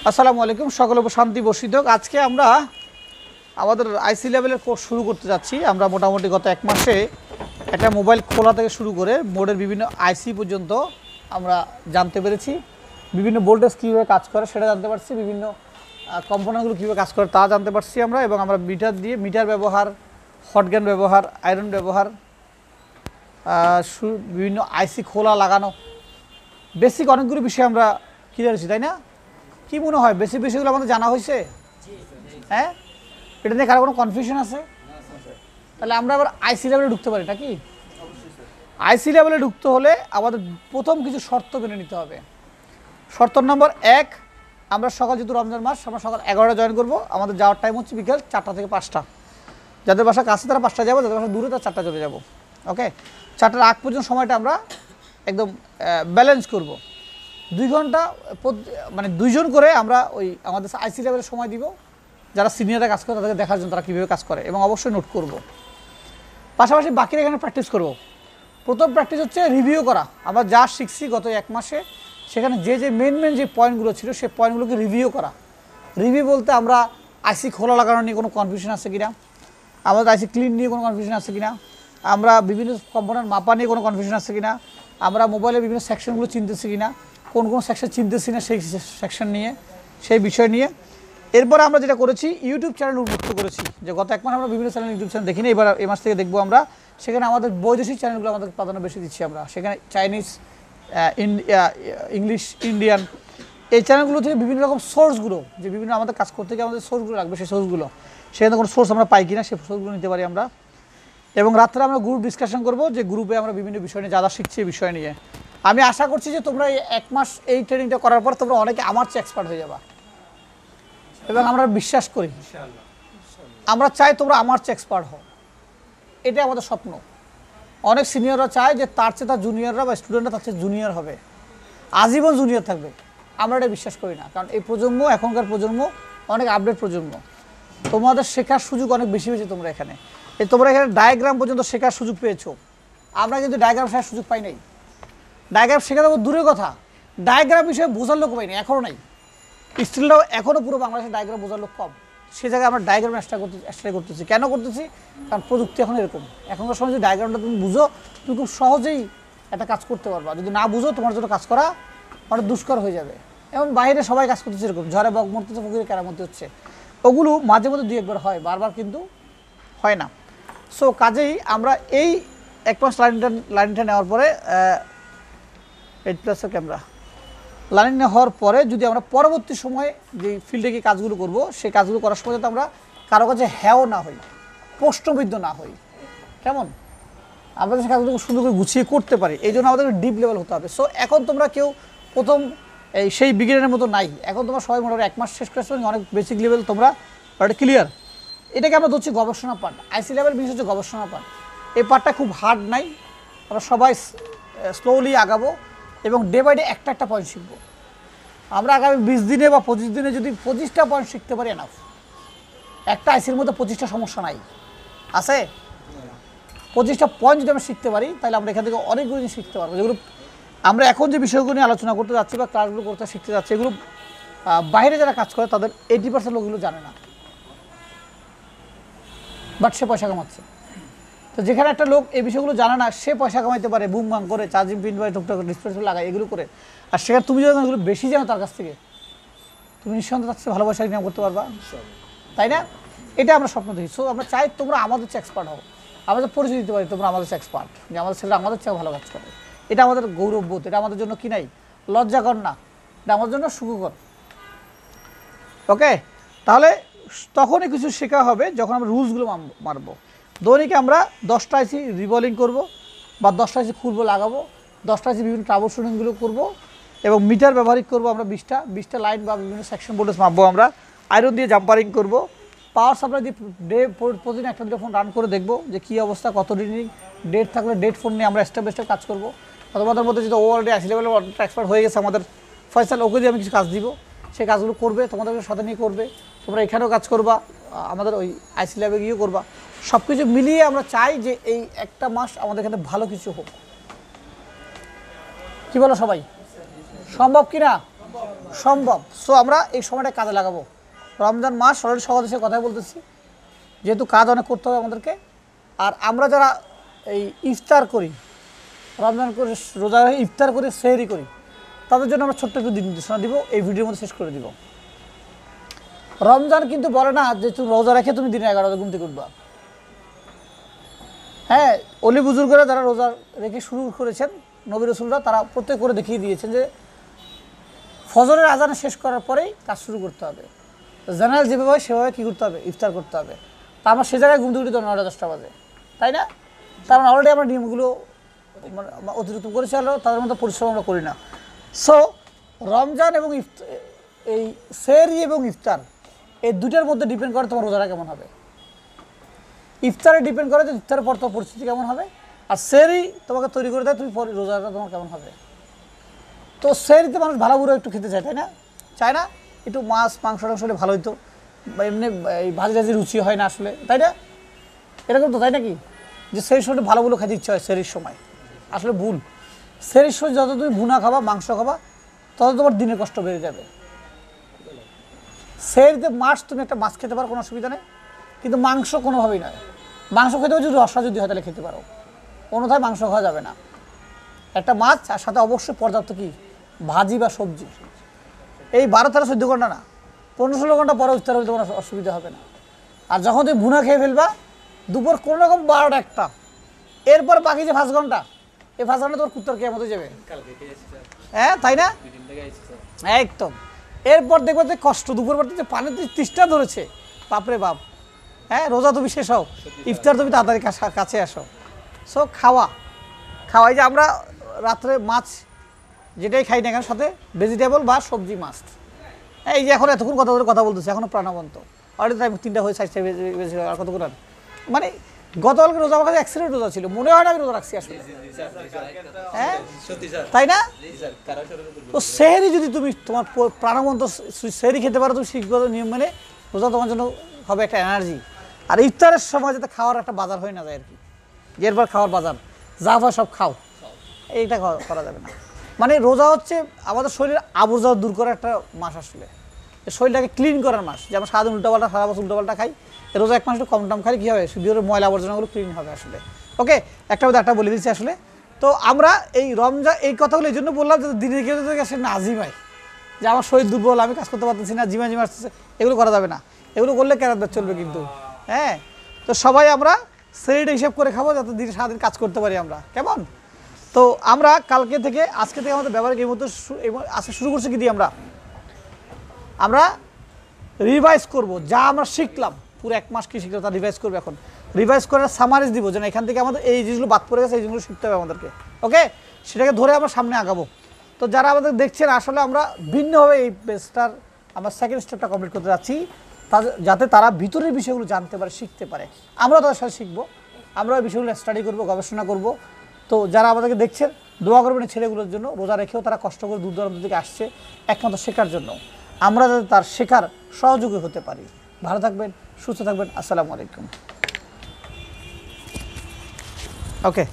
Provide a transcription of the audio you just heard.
আসসালামু আলাইকুম, সকলে শান্তি বর্ষিত হোক। আজকে আমরা আমাদের আইসি লেভেলের কোর্স শুরু করতে যাচ্ছি। আমরা মোটামুটি গত এক মাসে একটা মোবাইল খোলা থেকে শুরু করে বোর্ডের বিভিন্ন আইসি পর্যন্ত আমরা জানতে পেরেছি। বিভিন্ন ভোল্টেজ কীভাবে কাজ করে সেটা জানতে পারছি, বিভিন্ন কম্পোনেন্টগুলো কীভাবে কাজ করে তা জানতে পারছি আমরা। এবং আমরা মিটার ব্যবহার, হটগান ব্যবহার, আয়রন ব্যবহার, বিভিন্ন আইসি খোলা লাগানো, বেসিক অনেকগুলো বিষয় আমরা ক্লিয়ার হয়েছি, তাই না? কি মনে হয় বেসিক বিষয়গুলো আমাদের জানা হয়েছে? হ্যাঁ, এটা নিয়ে কারো কোনো কনফিউশন আছে? তাহলে আমরা আবার আইসি লেভেলে ঢুকতে পারি নাকি? আইসি লেভেলে ঢুকতে হলে আমাদের প্রথম কিছু শর্ত মেনে নিতে হবে। শর্ত নম্বর 1, আমরা সকাল, যেহেতু রমজান মাস, আমরা সকাল 11টা জয়েন করবো। আমাদের যাওয়ার টাইম হচ্ছে বিকেল 4টা থেকে 5টা। যাদের বাসা কাছে তারা 5টা যাবো, যাদের বাসা দূরে তারা 4টা চলে যাবো। ওকে, 4টার আগ পর্যন্ত সময়টা আমরা একদম ব্যালেন্স করব। 2 ঘন্টা মানে 2 জন করে আমরা ওই আমাদের আইসি লেভেলের সময় দিব। যারা সিনিয়ররা কাজ করে তাদেরকে দেখার জন্য তারা কীভাবে কাজ করে, এবং অবশ্যই নোট করব। পাশাপাশি বাকিরা এখানে প্র্যাকটিস করব। প্রথম প্র্যাকটিস হচ্ছে রিভিউ করা। আমরা যা শিখছি গত এক মাসে, সেখানে যে মেন যে পয়েন্টগুলো ছিল সেই পয়েন্টগুলোকে রিভিউ করা। রিভিউ বলতে আমরা আইসি খোলা লাগানো নিয়ে কোনো কনফিউশন আছে কিনা, আমাদের আইসি ক্লিন নিয়ে কোনো কনফিউশন আছে কিনা, আমরা বিভিন্ন কম্পোনেন্ট মাপা নিয়ে কোনো কনফিউশন আছে কিনা, আমরা মোবাইলের বিভিন্ন সেকশনগুলো চিনতেছি কিনা, কোন সেকশন চিনতেছি না সেই সেকশন নিয়ে, সেই বিষয় নিয়ে। এরপরে আমরা যেটা করেছি, ইউটিউব চ্যানেল উন্মুক্ত করেছি। যে গত এক মাস আমরা বিভিন্ন চ্যানেল ইউটিউব চ্যানেল দেখিনি, এবার এই মাস থেকে দেখবো আমরা। সেখানে আমাদের বৈদেশিক চ্যানেলগুলো আমাদের প্রাধান্য বেশি দিচ্ছি আমরা। সেখানে চাইনিজ, ইংলিশ, ইন্ডিয়ান, এই চ্যানেলগুলো থেকে বিভিন্ন রকম সোর্সগুলো, যে বিভিন্ন আমাদের কাজ করতে গিয়ে আমাদের সোর্সগুলো লাগবে, সেই সোর্সগুলো সেখানে কোনো সোর্স আমরা পাই কিনা সেই সোর্সগুলো নিতে পারি আমরা। এবং রাত্রে আমরা গ্রুপ ডিসকাশন করব, যে গ্রুপে আমরা বিভিন্ন বিষয় নিয়ে যা শিখছি এই বিষয় নিয়ে। আমি আশা করছি যে তোমরা এই এক মাস এই ট্রেনিংটা করার পর তোমরা অনেকে আমার চেয়ে এক্সপার্ট হয়ে যাবা, এবং আমরা বিশ্বাস করি, আমরা চাই তোমরা আমার চেয়ে এক্সপার্ট হও। এটাই আমাদের স্বপ্ন। অনেক সিনিয়ররা চায় যে তার চেয়ে তার জুনিয়ররা বা স্টুডেন্টরা তার চেয়ে জুনিয়র হবে, আজীবন জুনিয়র থাকবে। আমরা এটা বিশ্বাস করি না, কারণ এই প্রজন্ম, এখনকার প্রজন্ম অনেক আপডেট প্রজন্ম। তোমাদের শেখার সুযোগ অনেক বেশি হয়েছে। তোমরা এখানে ডায়াগ্রাম পর্যন্ত শেখার সুযোগ পেয়েছো। আমরা কিন্তু ডায়াগ্রাম শেখার সুযোগ পাই নাই। ডায়াগ্রাম শেখা দেবো দূরের কথা, ডায়াগ্রাম বিষয়ে বোঝার লোক পাইনি, এখনও নাই। স্টিলটাও এখনও পুরো বাংলাদেশে ডায়াগ্রাম বোঝার লোক কম। সে জায়গায় আমরা ডায়াগ্রাম এক্সট্রা করতেছি। কেন করতেছি? কারণ প্রযুক্তি এখন এরকম। এখনকার সময় যদি ডায়াগ্রামটা তুমি বুঝো, তুমি খুব সহজেই একটা কাজ করতে পারবা। যদি না বুঝো, তোমার জন্য কাজ করা অনেক দুষ্কর হয়ে যাবে। এবং বাইরে সবাই কাজ করতেছে এরকম, ঝড়ে বক মরতেছে, পুকুরে কেরামতি হচ্ছে। ওগুলো মাঝে মধ্যে 2-1 বার হয়, বারবার কিন্তু হয় না। সো কাজেই আমরা এই এক মাস লাইনটা নেওয়ার পরে 8+ ক্যামেরা লাইন হওয়ার পরে যদি আমরা পরবর্তী সময়ে যে ফিল্ডে গিয়ে কাজগুলো করব, সেই কাজগুলো করার সময় যাতে আমরা কারো কাছে হ্যাও না হই, প্রশ্নবিদ্ধ না হই। কেমন? আমরা সেই কাজগুলো সুন্দর করে গুছিয়ে করতে পারি, এই জন্য আমাদের ডিপ লেভেল হতে হবে। সো এখন তোমরা কেউ প্রথম সেই বিগিনারের মতো নাই। এখন তোমরা সবাই মোটামুটি 1 মাস শেষ করেছো, অনেক বেসিক লেভেল তোমরা ক্লিয়ার। এটাকে আমরা ধরছি গবেষণা পাঠ। আইসি লেভেল বিশেষ হচ্ছে গবেষণা পাঠ। এই পাঠটা খুব হার্ড নাই, আমরা সবাই স্লোলি আগাবো এবং ডে বাই ডে একটা পয়েন্ট শিখবো। আমরা আগামী 20 দিনে বা 25 দিনে যদি 25টা পয়েন্ট শিখতে পারি, এনাফ। একটা আইসির মধ্যে 25টা সমস্যা নাই, আছে। 25টা পয়েন্ট যদি আমরা শিখতে পারি, তাহলে আমরা এখান থেকে অনেকগুলো জিনিস শিখতে পারবো, যেগুলো আমরা এখন যে বিষয়গুলো নিয়ে আলোচনা করতে যাচ্ছি বা ক্লাসগুলো করতে শিখতে যাচ্ছি, এগুলো বাইরে যারা কাজ করে তাদের 80% লোকগুলো জানে না, বাট সে পয়সা কামাচ্ছে। তো যেখানে একটা লোক এই বিষয়গুলো জানে না, সে পয়সা কামাইতে পারে বুম বাং করে, চার্জিং পিন বা টুকটাক ডিসপ্লে লাগায়, এগুলো করে। আর সেখানে তুমি যখন এগুলো বেশি জানো তার কাছ থেকে, তুমি নিঃসন্দেহে তার কাছে ভালো পয়সা ইনকাম করতে পারবা, তাই না? এটা আমরা স্বপ্ন দেখি। সো আমরা চাই তোমরা আমাদের চেয়ে এক্সপার্ট হও, আমাদের পরিচয় দিতে পারি তোমরা আমাদের চেয়ে এক্সপার্ট, যে আমাদের ছেলেরা আমাদের চেয়ে ভালো কাজ করে। এটা আমাদের গৌরববোধ, এটা আমাদের জন্য কি নাই, লজ্জাকর না, এটা আমাদের জন্য সুখকর। ওকে, তাহলে তখনই কিছু শেখা হবে যখন আমরা রুলসগুলো মারবো। দৈনিক আমরা 10টা আইসি রিভলিং করবো, বা 10টা আইসি খুলবো, লাগাবো, 10টা আইসি বিভিন্ন ট্রাবল শুটিংগুলো করবো, এবং মিটার ব্যবহারিক করবো আমরা 20টা লাইন বা বিভিন্ন সেকশন ভোল্টেজ মাপবো। আমরা আয়রন দিয়ে জাম্পারিং করবো, পাওয়ার সাপ্লাই দিয়ে প্রতিদিন 1-2 ফোন রান করে দেখবো যে কী অবস্থা, কত রিডিং, ডেট থাকলে ডেট ফোন নিয়ে আমরা স্টেপ বাই স্টেপ কাজ করবো। তোমাদের মধ্যে যদি ওভারডে আইসি লেভেলে এক্সপার্ট হয়ে গেছে আমাদের ফয়সাল, ওকে দিয়ে আমি কিছু কাজ দিব, সেই কাজগুলো করবে, তোমাদেরকে সাথে নিয়ে করবে। তোমরা এখানেও কাজ করবা, আমাদের ওই আইসি ল্যাবে গিয়েও করবা। সব কিছু মিলিয়ে আমরা চাই যে এই একটা মাস আমাদের এখানে ভালো কিছু হোক। কি বলো সবাই? সম্ভব কি না? সম্ভব। সো আমরা এই সময়টা কাজে লাগাবো। রমজান মাস অলরেডি সকাল থেকে কথাই বলতেছি, যেহেতু কাজ অনেক করতে হবে আমাদেরকে। আর আমরা যারা এই ইফতার করি, রমজান করে রোজা রেখে ইফতার করে সেহরি করি, তাদের জন্য আমরা ছোট্ট একটু দিন নির্দেশনা দিব, এই ভিডিওর মধ্যে শেষ করে দিব। রমজান কিন্তু বলে না যে তুমি রোজা রেখে তুমি দিনে 11 ঘুম থেকে উঠবা। হ্যাঁ, অলি বুজুর্গরা যারা রোজা রেখে শুরু করেছেন, নবী রাসূলরা, তারা প্রত্যেক করে দেখিয়ে দিয়েছেন যে ফজরের আজান শেষ করার পরেই কাজ শুরু করতে হবে। জেনারেল যেভাবে হয় সেভাবে কী করতে হবে, ইফতার করতে হবে। তা আমরা সে জায়গায় ঘুম থেকে উঠি তো 9টা-10টা বাজে, তাই না? তার মানে অলরেডি আমরা নিয়মগুলো অতিরিক্ত করেছি, হলেও তাদের মধ্যে পরিশ্রম আমরা করি না। সো রমজান এবং এই সেহরি এবং ইফতার, এই দুটার মধ্যে ডিপেন্ড করে তোমার রোজাটা কেমন হবে। ইফতারে ডিপেন্ড করে যে ইফতারের পর তোমার পরিস্থিতি কেমন হবে, আর সেহরি তোমাকে তৈরি করে দেয় তুমি রোজাটা তোমার কেমন হবে। তো সেহরিতে মানুষ ভালো বুড়ো একটু খেতে চায়, তাই না? চায় না? একটু মাছ মাংস টাংস হলে ভালো হইতো, বা এমনি এই ভাজি টাজি রুচি হয় না আসলে, তাই না? এরকম তো, তাই নাকি? যে সেহরির সময় ভালো বুলো খেতে ইচ্ছা হয় সেহরির সময়, আসলে ভুল। সেহরির সময় যত তুমি ভুনা খাবা, মাংস খাবা, তত তোমার দিনের কষ্ট বেড়ে যাবে। সেহরিতে মাছ, তুমি একটা মাছ খেতে পারো, কোনো অসুবিধা নেই, কিন্তু মাংস কোনোভাবেই নয়। মাংস খেতে যদি রসা যদি হয় তাহলে খেতে পারো, অন্যথায় মাংস খাওয়া যাবে না। একটা মাছ আর সাথে অবশ্যই পর্যাপ্ত কি ভাজি বা সবজি। এই 12-13-14 ঘন্টা না, 15-16 ঘন্টা পরে ইফতার হলে তোমার অসুবিধা হবে না। আর যখন তুমি ভুনা খেয়ে ফেলবা দুপুর কোনো রকম 12টা-1টা, এরপর বাকি যে 5 ঘন্টা, এই 5 ঘন্টা তোমার কুত্তার কেমন হয়ে যাবে। হ্যাঁ, তাই না? একদম। এরপর দেখবো যে কষ্ট, দুপুর পর যে পানির তৃষ্ণা ধরেছে, বাপরে বাপ। হ্যাঁ, রোজা তুমি শেষ হও, ইফতার তুমি তাড়াতাড়ি কাছে আসো। সো খাওয়া, এই যে আমরা রাত্রে মাছ যেটাই খাই না কেন, সাথে ভেজিটেবল বা সবজি মাস্ট। এই যে এখন এতক্ষণ কথা বলতেছি, এখনও প্রাণবন্ত। অলরেডি টাইম 3টা হয়ে 4টা বেজে আর কতক্ষণ। মানে গতকালকে রোজা আমার কাছে অ্যাক্সিডেন্ট রোজা ছিল, মনে হয় না আমি রোজা রাখছি আসলে। হ্যাঁ, তাই না? তো সেহরি যদি তুমি তোমার প্রাণবন্ত সেহরি খেতে পারো, তুমি শীঘ্র নিয়ম মেনে, রোজা তোমার জন্য হবে একটা এনার্জি। আর ইফতারের সময় যাতে খাওয়ার একটা বাজার হয়ে না যায় আর কি, এরপর খাওয়ার বাজার যা হয় সব খাও, এইটা করা যাবে না। মানে রোজা হচ্ছে আমাদের শরীরের আবর্জনা দূর করার একটা মাস, আসলে শরীরটাকে ক্লিন করার মাস। যেমন সারাদিন উল্টাপাল্টা, সারা বছর উল্টাপাল্টা খাই, রোজা 1 মাস একটু কম টাম খাই, কী হবে, শরীরের ময়লা আবর্জনাগুলো ক্লিন হবে আসলে। ওকে, একটা বলে দিচ্ছি আসলে। তো আমরা এই রমজান, এই কথাগুলো এই জন্য বললাম যে দিনে কেউ যদি আসে না জিমাই, যে আমার শরীর দুর্বল, আমি কাজ করতে পারতেছি না, জিমা আসতেছে, এগুলো করা যাবে না। এগুলো করলে কেরাত চলবে কিন্তু। হ্যাঁ, তো সবাই আমরা সেহরিটা হিসাব করে খাবো, যাতে দিনে সারাদিন কাজ করতে পারি আমরা, কেমন? তো আমরা কালকে থেকে, আজকে থেকে আমাদের ব্যবহারিক এই মতো আজকে শুরু করছি কি দিয়ে, আমরা রিভাইজ করব যা আমরা শিখলাম, পুরো 1 মাস কি শিখলাম তা রিভাইজ করবো। এখন রিভাইজ করে সামারিজ দিব, যেন এখান থেকে আমাদের এই জিনিসগুলো বাদ পড়ে গেছে, এই জিনিসগুলো শিখতে হবে আমাদেরকে। ওকে, সেটাকে ধরে আমরা সামনে আগাবো। তো যারা আমাদের দেখছেন, আসলে আমরা ভিন্নভাবে এই পেজটার আমরা সেকেন্ড স্টেপটা কমপ্লিট করতে যাচ্ছি, যাতে তারা ভিতরের বিষয়গুলো জানতে পারে, শিখতে পারে। আমরাও তাদের সাথে শিখবো, আমরা ওই বিষয়গুলো স্টাডি করবো, গবেষণা করব। তো যারা আমাদেরকে দেখছেন, দোয়া করবেন এই ছেলেগুলোর জন্য, রোজা রেখেও তারা কষ্ট করে দূর দূরান্ত থেকে আসছে একমাত্র শেখার জন্য। আমরা যাতে তার শেখার সহযোগী হতে পারি। ভালো থাকবেন, সুস্থ থাকবেন। আসসালামু আলাইকুম। ওকে।